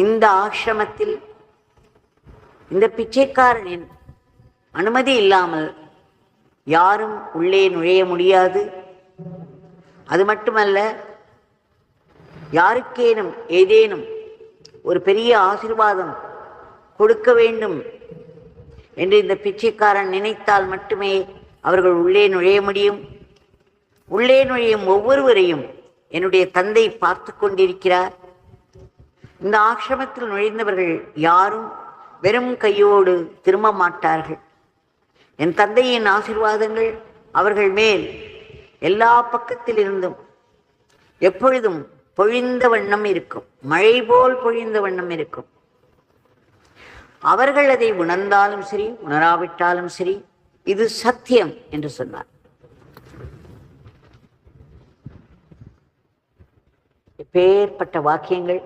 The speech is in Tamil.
இந்த ஆசிரமத்தில் இந்த பிச்சைக்காரனின் அனுமதி இல்லாமல் யாரும் உள்ளே நுழைய முடியாது. அது மட்டுமல்ல, யாருக்கேனும் ஏதேனும் ஒரு பெரிய ஆசீர்வாதம் கொடுக்க வேண்டும் என்று இந்த பிச்சைக்காரன் நினைத்தால் மட்டுமே அவர்கள் உள்ளே நுழைய முடியும். உள்ளே நுழையும் ஒவ்வொருவரையும் என்னுடைய தந்தை பார்த்து கொண்டிருக்கிறார். இந்த ஆசிரமத்தில் நுழைந்தவர்கள் யாரும் வெறும் கையோடு திரும்ப மாட்டார்கள். என் தந்தையின் ஆசீர்வாதங்கள் அவர்கள் மேல் எல்லா பக்கத்திலிருந்தும் எப்பொழுதும் பொழிந்த வண்ணம் இருக்கும், மழை போல் பொழிந்த வண்ணம் இருக்கும். அவர்கள் அதை உணர்ந்தாலும் சரி, உணராவிட்டாலும் சரி, இது சத்தியம் என்று சொன்னார். எப்பேற்பட்ட வாக்கியங்கள்!